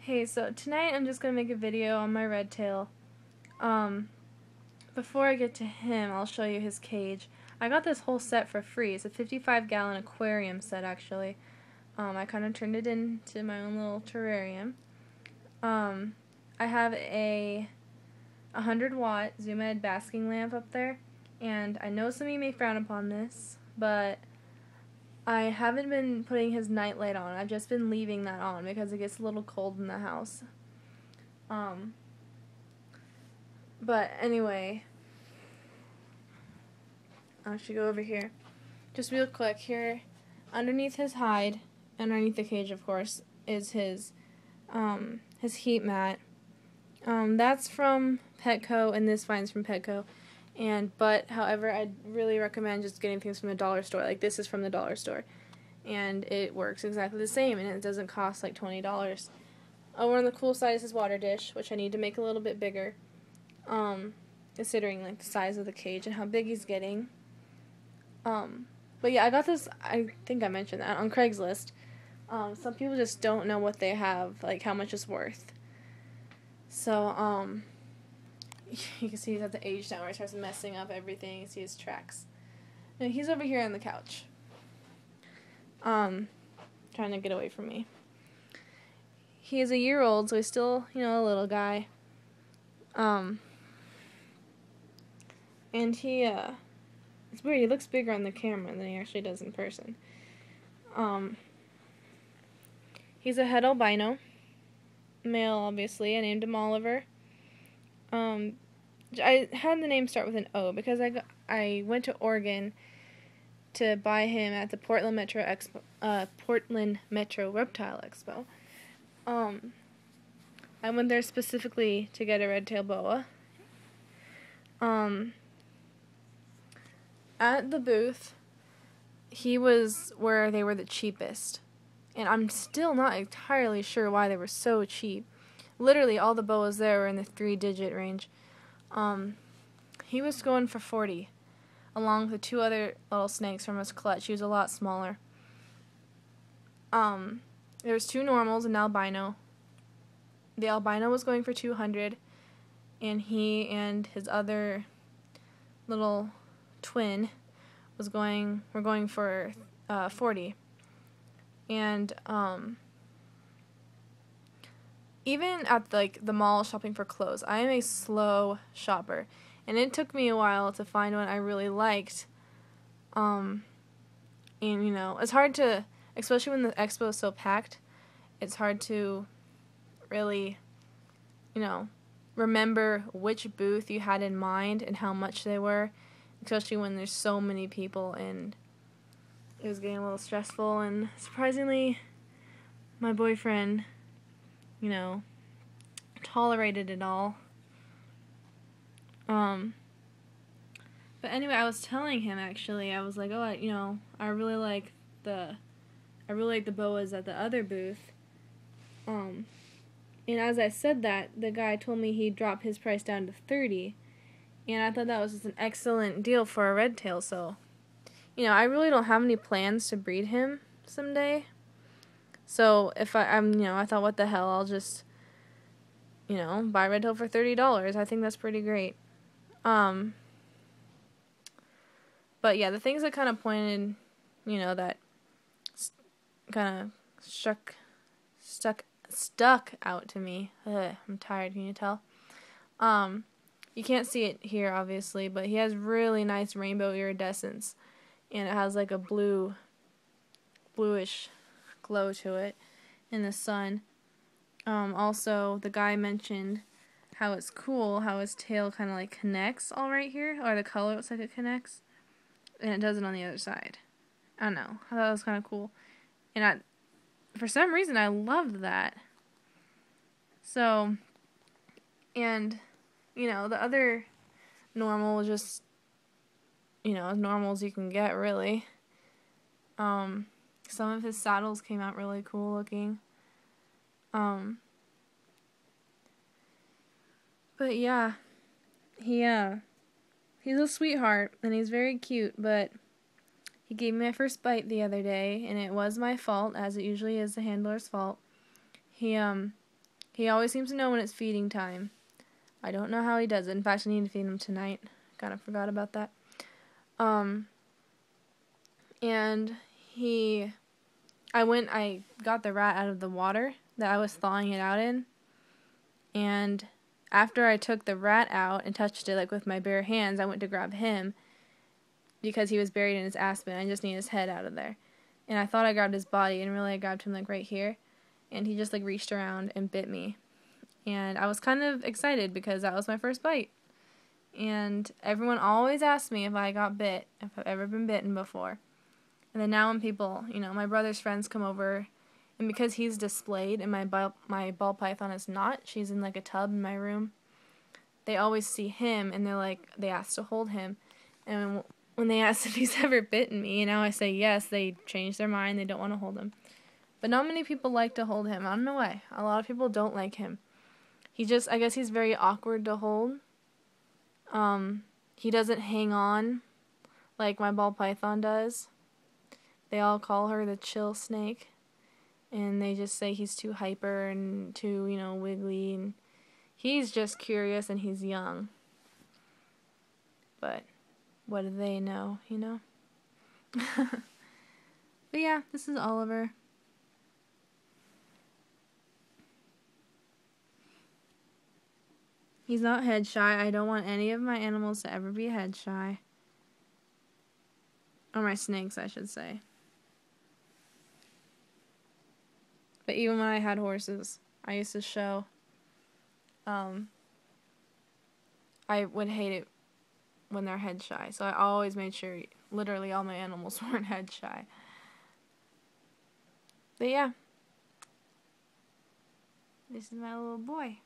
Hey, so tonight I'm just gonna make a video on my red tail. Before I get to him, I'll show you his cage. I got this whole set for free. It's a 55-gallon aquarium set, actually. I kind of turned it into my own little terrarium. I have a 100-watt zoom-ed basking lamp up there, and I know some of you may frown upon this, but I haven't been putting his night light on. I've just been leaving that on because it gets a little cold in the house. But anyway, I should go over here. Just real quick, here underneath his hide, underneath the cage of course, is his heat mat. That's from Petco, and this vine's from Petco. But however, I'd really recommend just getting things from the dollar store. Like this is from the dollar store, and it works exactly the same, and it doesn't cost like $20. One of the cool sides is his water dish, which I need to make a little bit bigger, considering like the size of the cage and how big he's getting. But yeah, I got this. I think I mentioned that on Craigslist. Some people just don't know what they have, like how much it's worth. So, you can see he's at the age now where he starts messing up everything. You see his tracks. And he's over here on the couch. Trying to get away from me. He is a year old, so he's still, a little guy. And he, it's weird, he looks bigger on the camera than he actually does in person. He's a het albino. Male, obviously. I named him Oliver. I had the name start with an O because I went to Oregon to buy him at the Portland Metro Reptile Expo. I went there specifically to get a Red Tail Boa. At the booth, he was where they were the cheapest. And I'm still not entirely sure why they were so cheap. Literally, all the boas there were in the 3-digit range. He was going for $40, along with the 2 other little snakes from his clutch. He was a lot smaller. There was 2 normals and an albino. The albino was going for $200, and he and his other little twin were going for $40. And even at the mall shopping for clothes, I am a slow shopper, and it took me a while to find one I really liked. And it's hard to, especially when the expo is so packed, it's hard to really, remember which booth you had in mind and how much they were, especially when there's so many people, and it was getting a little stressful. And surprisingly, my boyfriend, tolerated it all. But anyway, I was telling him, actually, I was like, I really like the boas at the other booth. And as I said that, the guy told me he'd drop his price down to $30, and I thought that was just an excellent deal for a red tail. So, I really don't have any plans to breed him someday. So if I thought, what the hell, I'll just, buy red tail for $30. I think that's pretty great. But yeah, the things that kind of pointed, that kind of stuck out to me. I'm tired, can you tell? You can't see it here, obviously, but he has really nice rainbow iridescence, and it has like a bluish glow to it in the sun. Also, the guy mentioned how it's cool how his tail kind of like connects all right here, or the color looks like it connects, and it doesn't on the other side. I don't know, I thought that was kind of cool, and for some reason I loved that. So, and the other normal was just as normal as you can get, really. Some of his saddles came out really cool looking. But yeah, he's a sweetheart, and he's very cute, but he gave me my first bite the other day, and it was my fault, as it usually is the handler's fault. He He always seems to know when it's feeding time. I don't know how he does it. In fact, I need to feed him tonight. Kind of forgot about that. And I got the rat out of the water that I was thawing it out in. And after I took the rat out and touched it like with my bare hands, I went to grab him because he was buried in his aspen. I just need his head out of there. And I thought I grabbed his body, and really I grabbed him like right here. And he just like reached around and bit me. And I was kind of excited because that was my first bite. And everyone always asks me if I got bit, if I've ever been bitten before. And then now when people, my brother's friends come over, and because he's displayed and my ball python is not, she's in like a tub in my room, they always see him and they ask to hold him. And when they ask if he's ever bitten me, and now I say yes, they change their mind, they don't want to hold him. But not many people like to hold him. I don't know why. A lot of people don't like him. I guess he's very awkward to hold. He doesn't hang on like my ball python does. They all call her the chill snake, and they just say he's too hyper and too, wiggly, and he's just curious and he's young. But what do they know, But yeah, this is Oliver. He's not head shy. I don't want any of my animals to ever be head shy. Or my snakes, I should say. But even when I had horses, I used to show, I would hate it when they're head shy. So I always made sure literally all my animals weren't head shy. But yeah. This is my little boy.